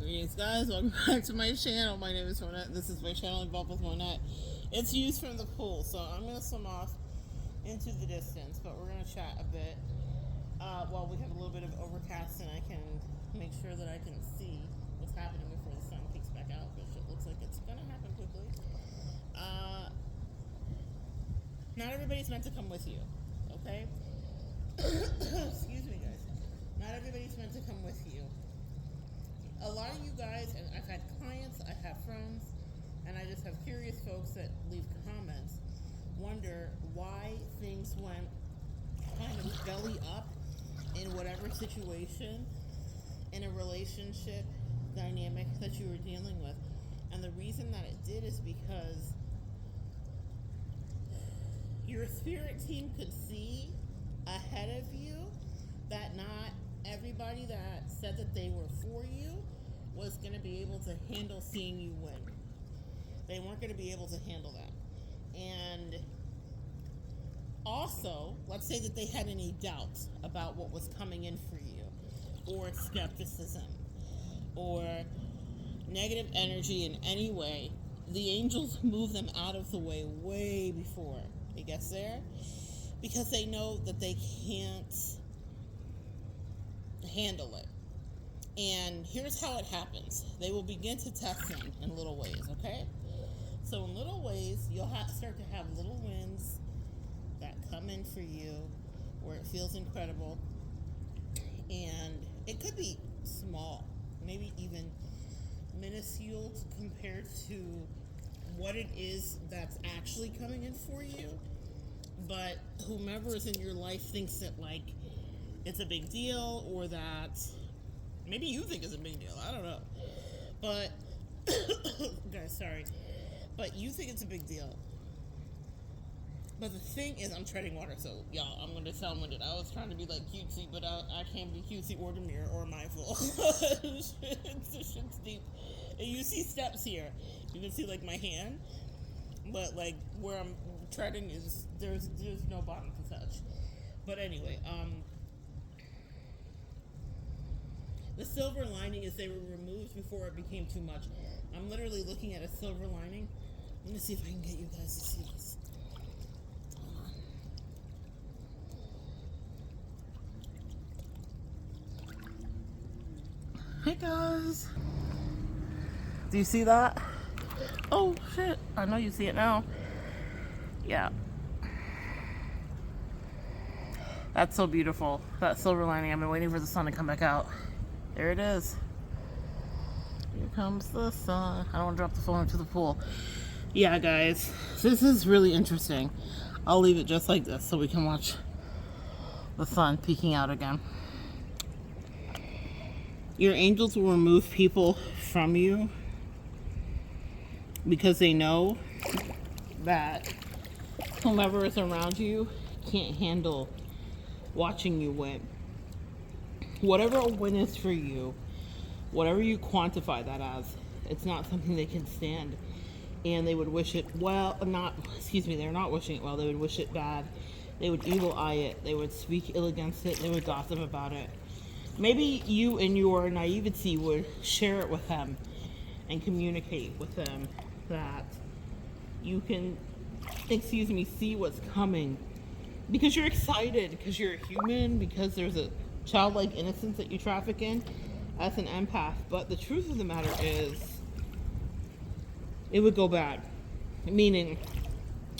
Greetings, guys. Welcome back to my channel. My name is Monette. This is my channel involved with Monette. It's used from the pool, so I'm going to swim off into the distance, but we're going to chat a bit while we have a little bit of overcast and I can make sure that I can see what's happening before the sun peeks back out, which it looks like it's going to happen quickly. Not everybody's meant to come with you, okay? Excuse me, guys. Not everybody's meant to come with you. A lot of you guys, and I've had clients, I have friends, and I just have curious folks that leave comments, wonder why things went kind of belly up in whatever situation, in a relationship dynamic that you were dealing with. And the reason that it did is because your spirit team could see ahead of you that not everybody that said that they were for you was going to be able to handle seeing you win. They weren't going to be able to handle that. And also, let's say that they had any doubts about what was coming in for you, or skepticism, or negative energy in any way. The angels move them out of the way before it gets there, because they know that they can't handle it. And here's how it happens. They will begin to test them in little ways, okay? So in little ways, you'll start to have little wins that come in for you where it feels incredible. And it could be small, maybe even minuscule compared to what it is that's actually coming in for you. But whomever is in your life thinks that, like, it's a big deal, or that maybe you think it's a big deal. I don't know. But, guys, sorry. But you think it's a big deal. But the thing is, I'm treading water, so y'all, I'm going to sound winded. I was trying to be like cutesy, but I can't be cutesy or demure or mindful. Shit's deep. And you see steps here. You can see, like, my hand. But, like, where I'm treading is, there's no bottom to touch. But anyway, the silver lining is they were removed before it became too much. I'm literally looking at a silver lining. Let me see if I can get you guys to see this. Hey guys. Do you see that? Oh shit, I know you see it now. Yeah. That's so beautiful. That silver lining. I've been waiting for the sun to come back out. There it is. Here comes the sun. I don't want to drop the phone into the pool. Yeah, guys. This is really interesting. I'll leave it just like this so we can watch the sun peeking out again. Your angels will remove people from you because they know that whomever is around you can't handle watching you win. Whatever a win is for you, whatever you quantify that as, it's not something they can stand. And they would wish it well, they're not wishing it well, they would wish it bad. They would evil eye it, they would speak ill against it, they would gossip about it. Maybe you in your naivety would share it with them and communicate with them that you can, see what's coming. Because you're excited, because you're a human, because there's a childlike innocence that you traffic in as an empath. But the truth of the matter is, it would go bad. Meaning,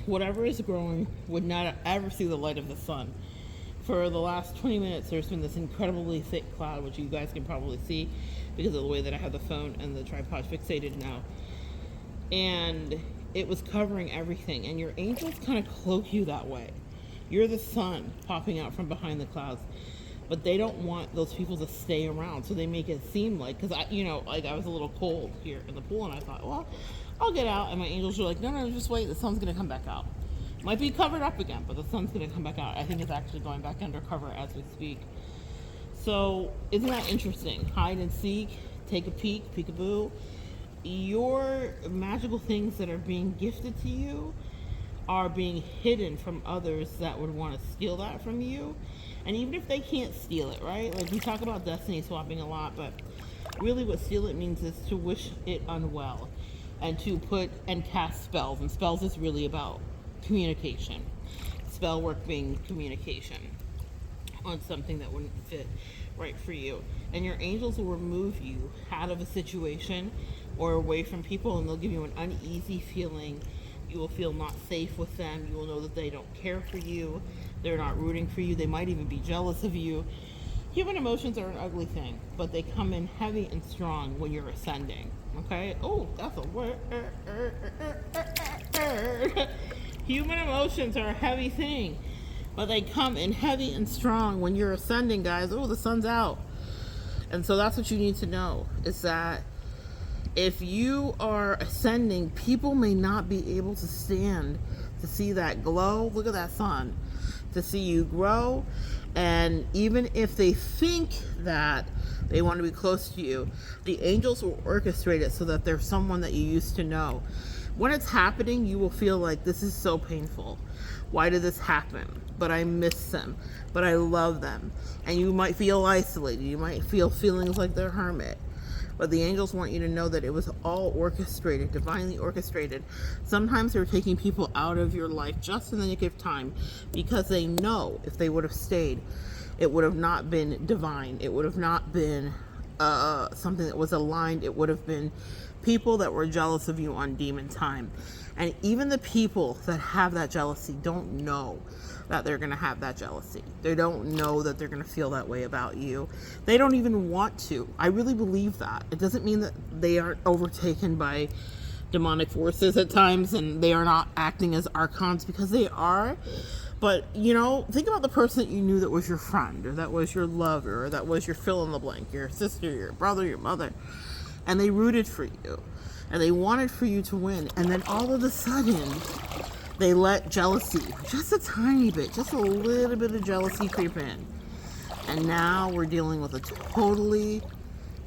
whatever is growing would not ever see the light of the sun. For the last 20 minutes, there's been this incredibly thick cloud, which you guys can probably see because of the way that I have the phone and the tripod fixated now. And it was covering everything. And your angels kind of cloak you that way. You're the sun popping out from behind the clouds. But they don't want those people to stay around. So they make it seem like, because I was a little cold here in the pool, and I thought, well, I'll get out. And my angels were like, no, just wait. The sun's going to come back out. Might be covered up again, but the sun's going to come back out. I think it's actually going back undercover as we speak. So isn't that interesting? Hide and seek, take a peek, peekaboo. Your magical things that are being gifted to you are being hidden from others that would want to steal that from you. And even if they can't steal it, right? Like, we talk about destiny swapping a lot, but Really what seal it means is to wish it unwell, and to put and cast spells. And spells is really about communication. Spell work being communication on something that wouldn't fit right for you. And your angels will remove you out of a situation or away from people, and they'll give you an uneasy feeling. You will feel not safe with them. You will know that they don't care for you. They're not rooting for you. They might even be jealous of you. Human emotions are an ugly thing, but they come in heavy and strong when you're ascending. Okay? Oh, that's a word. Human emotions are a heavy thing, but they come in heavy and strong when you're ascending, guys. Oh, the sun's out. And so that's what you need to know, is that if you are ascending, people may not be able to stand to see that glow. Look at that sun. To see you grow. And even if they think that they want to be close to you, the angels will orchestrate it so that there's someone that you used to know. When it's happening, you will feel like, this is so painful. Why did this happen? But I miss them. But I love them. And you might feel isolated. You might feel feelings like they're hermit. But the angels want you to know that it was all orchestrated, divinely orchestrated. Sometimes they're taking people out of your life just in the nick of time, because they know if they would have stayed, it would have not been divine. It would have not been something that was aligned. It would have been people that were jealous of you on demon time. And even the people that have that jealousy don't know that they're going to have that jealousy. They don't know that they're going to feel that way about you. They don't even want to. I really believe that. It doesn't mean that they aren't overtaken by demonic forces at times and they are not acting as archons, because they are. But, you know, think about the person that you knew that was your friend, or that was your lover, or that was your fill in the blank, your sister, your brother, your mother. And they rooted for you. And they wanted for you to win. And then all of a sudden, they let jealousy, just a tiny bit, just a little bit of jealousy creep in. And now we're dealing with a totally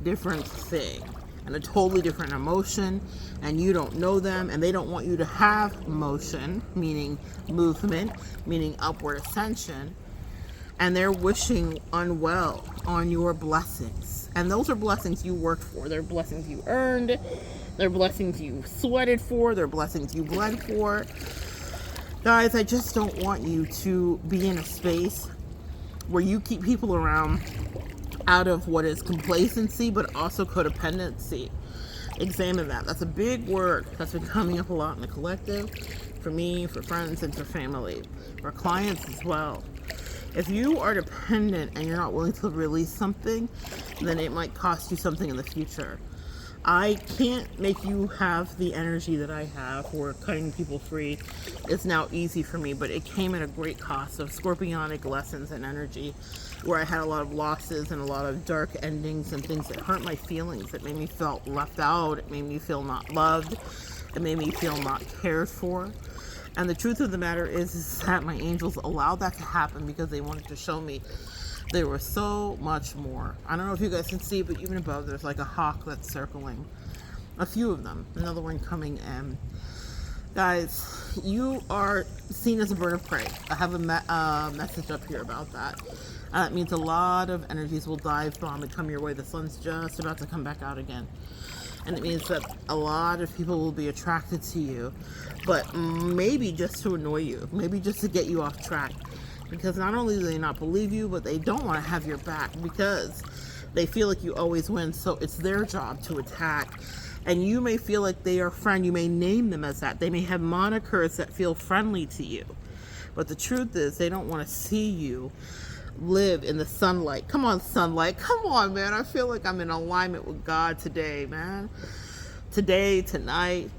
different thing and a totally different emotion. And you don't know them, and they don't want you to have motion, meaning movement, meaning upward ascension. And they're wishing unwell on your blessings. And those are blessings you worked for. They're blessings you earned. They're blessings you sweated for. They're blessings you bled for. Guys, I just don't want you to be in a space where you keep people around out of what is complacency, but also codependency. Examine that. That's a big word that's been coming up a lot in the collective, for me, for friends, and for family, for clients as well. If you are dependent and you're not willing to release something, then it might cost you something in the future. I can't make you have the energy that I have for cutting people free. It's now easy for me, but it came at a great cost of scorpionic lessons and energy, where I had a lot of losses and a lot of dark endings and things that hurt my feelings. It made me feel left out. It made me feel not loved. It made me feel not cared for. And the truth of the matter is that my angels allowed that to happen because they wanted to show me there was so much more. I don't know if you guys can see, but even above there's like a hawk that's circling. A few of them. Another one coming in. Guys, you are seen as a bird of prey. I have a message up here about that. That means a lot of energies will dive bomb and come your way. The sun's just about to come back out again. And it means that a lot of people will be attracted to you, but maybe just to annoy you, maybe just to get you off track. Because not only do they not believe you, but they don't want to have your back because they feel like you always win. So it's their job to attack. And you may feel like they are a friend. You may name them as that. They may have monikers that feel friendly to you. But the truth is they don't want to see you live in the sunlight. Come on, sunlight. Come on, man. I feel like I'm in alignment with God today, man. Today, tonight.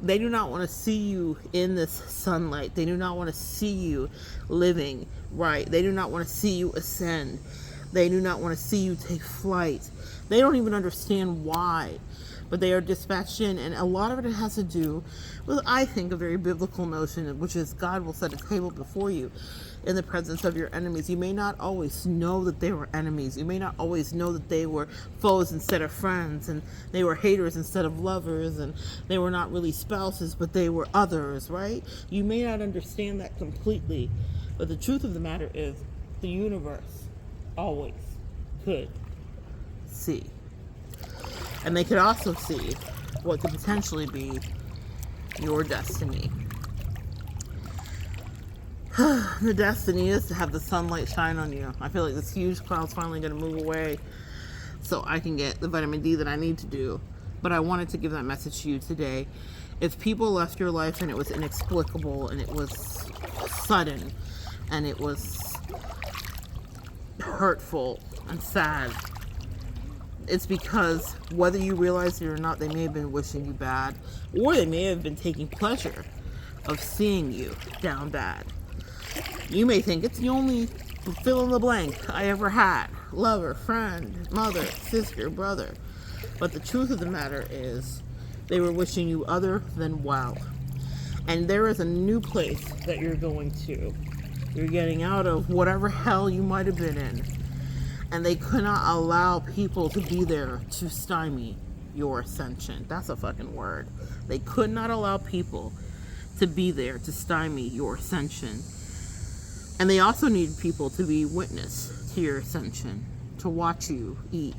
They do not want to see you in this sunlight. They do not want to see you living right. They do not want to see you ascend. They do not want to see you take flight. They don't even understand why, but they are dispatched in. And a lot of it has to do with, I think, a very biblical notion, which is God will set a table before you in the presence of your enemies. You may not always know that they were enemies. You may not always know that they were foes instead of friends, and they were haters instead of lovers, and they were not really spouses, but they were others, right? You may not understand that completely, but the truth of the matter is the universe always could see. And they could also see what could potentially be your destiny. The destiny is to have the sunlight shine on you. I feel like this huge cloud's finally going to move away so I can get the vitamin D that I need to do. But I wanted to give that message to you today. If people left your life and it was inexplicable and it was sudden and it was hurtful and sad, it's because whether you realize it or not, they may have been wishing you bad, or they may have been taking pleasure of seeing you down bad. You may think it's the only fill in the blank I ever had. Lover, friend, mother, sister, brother. But the truth of the matter is they were wishing you other than well. And there is a new place that you're going to. You're getting out of whatever hell you might have been in. And they could not allow people to be there to stymie your ascension. That's a fucking word. They could not allow people to be there to stymie your ascension. And they also need people to be witness to your ascension, to watch you eat,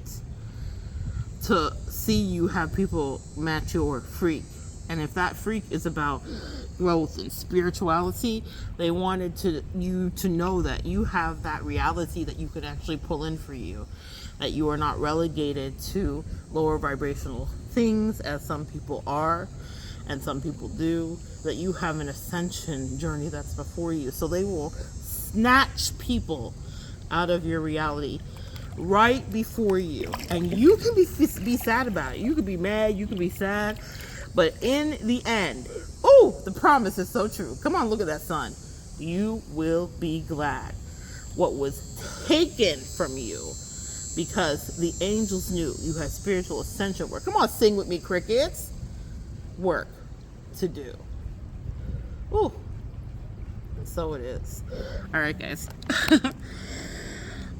to see you have people match your freak. And if that freak is about growth and spirituality, they wanted you to know that you have that reality that you could actually pull in for you, that you are not relegated to lower vibrational things as some people are and some people do, that you have an ascension journey that's before you. So they will snatch people out of your reality right before you, and you can be sad about it. You can be mad, you can be sad, but in the end, the promise is so true. Come on, look at that sun. You will be glad what was taken from you, because the angels knew you had spiritual ascension work. Come on, sing with me, crickets. Work to do. Ooh. So it is. All right, guys.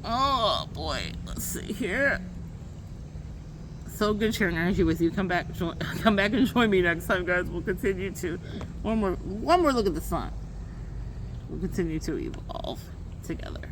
Oh boy, let's see here. So good sharing energy with you. Come back and join me next time, guys. We'll continue to one more look at the sun. We'll continue to evolve together.